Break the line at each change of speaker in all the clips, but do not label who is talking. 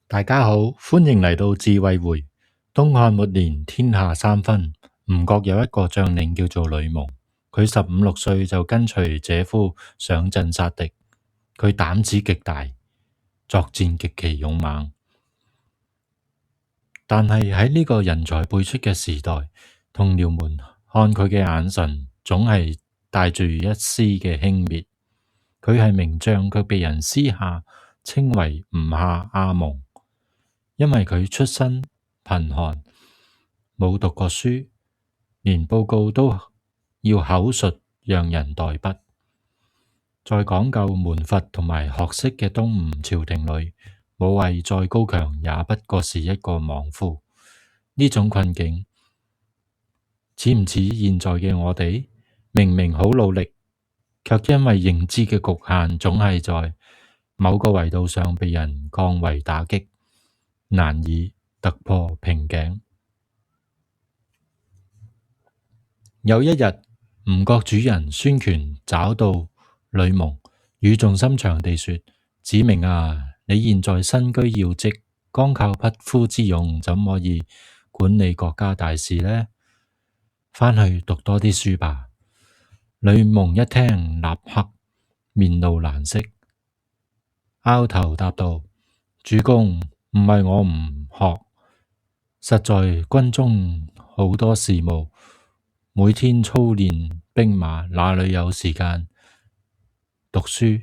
大家好，歡迎嚟到智慧會。東漢末年，天下三分，吳國有一個將領叫做呂蒙，佢15、16歲就跟隨姐夫上陣殺敵，佢膽子極大，作戰極其勇猛。但係喺呢個人才輩出嘅時代，同僚們看佢嘅眼神總係帶住一絲嘅輕蔑。佢係名將，卻被人私下稱為吳下阿蒙。因為佢出身貧寒，冇讀過書，連報告都要口述讓人代筆。在講究門閥同埋學識嘅東吳朝廷裏，武藝再高強，也不過是一個莽夫。呢種困境似唔似現在嘅我哋？明明好努力，卻因為認知嘅局限，總係在某個維度上被人降維打擊，難以突破瓶頸。有一日，吳國主人孫權找到呂蒙，語重心長地說：子明啊，你現在身居要職，光靠匹夫之勇，怎可以管理國家大事呢？返去讀多啲書吧。呂蒙一聽，立刻面露難色，拗頭答道：主公，唔係我唔學，實在軍中好多事務，每天操練兵馬，哪裏有時間讀書？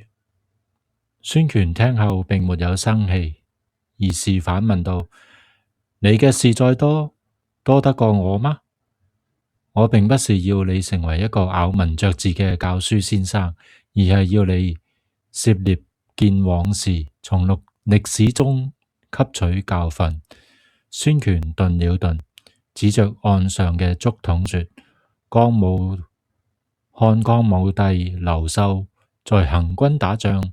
孫權聽後並沒有生氣，而是反問道：你嘅事再多，多得過我嗎？我並不是要你成為一個咬文嚼字嘅教書先生，而係要你涉獵見往事，從歷史中吸取教訓。孫權頓了頓，指着岸上嘅竹筒說：漢光武帝劉秀在行軍打仗，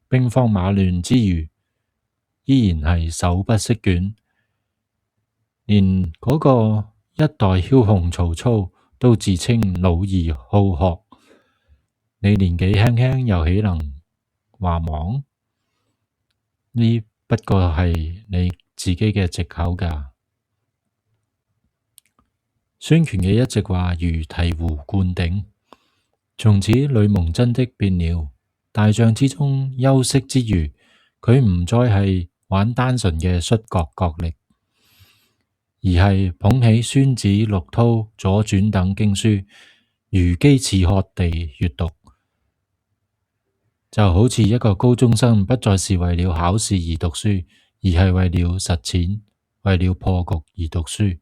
兵荒馬亂之餘，依然係手不釋卷，連嗰個一代梟雄曹操都自稱老而好學。你年紀輕輕又豈能話莽？呢不過係你自己嘅藉口㗎。孫權嘅一席話如醍醐灌頂，從此呂蒙真的變了。大仗之中休息之餘，佢唔再係玩單純嘅摔角力，而係捧起《孫子》《陸韜》《左傳》等經書，如飢似渴地閱讀，就好似一個高中生不再是為了考試而讀書，而係為了實踐，為了破局而讀書。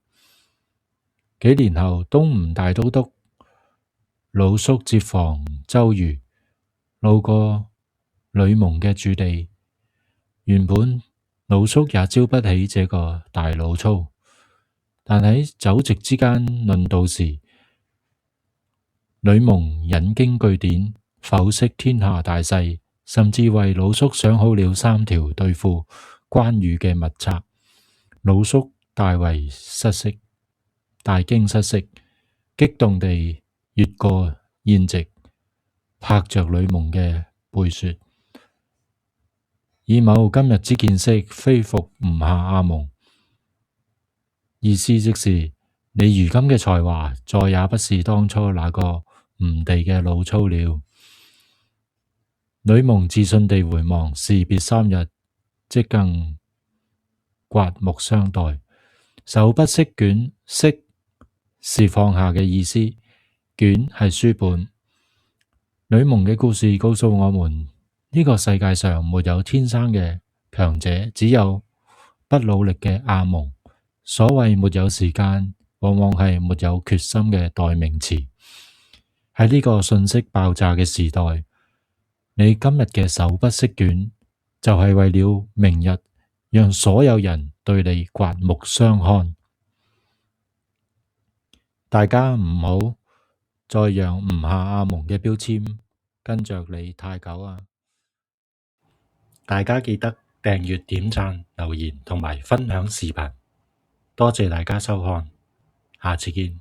幾年後，東吳大都督魯肅接防周瑜，路過呂蒙嘅駐地。原本魯肅也招不起這個大老粗，但喺酒席之間論道時，呂蒙引經據典，剖析天下大勢，甚至為魯肅想好了3條對付關羽嘅密策。魯肅大驚失色，激動地越過宴席，拍着呂蒙嘅背說：以某今日之見識，非復吳下阿蒙。意思即是你如今嘅才華，再也不是當初那個吳地嘅老粗了。呂蒙自信地回望，士別3日，即更刮目相待。手不釋卷，釋是放下嘅意思，卷係書本。呂蒙嘅故事告訴我們，呢個世界上沒有天生嘅強者，只有不努力嘅阿蒙。所謂沒有時間，往往係沒有決心嘅代名詞。喺呢個信息爆炸嘅時代，你今日嘅手不釋卷，就係為了明日讓所有人對你刮目相看。大家唔好再讓吳下阿蒙嘅標籤跟着你太久啊！大家記得訂閱、點讚、留言同埋分享視頻，多謝大家收看，下次見。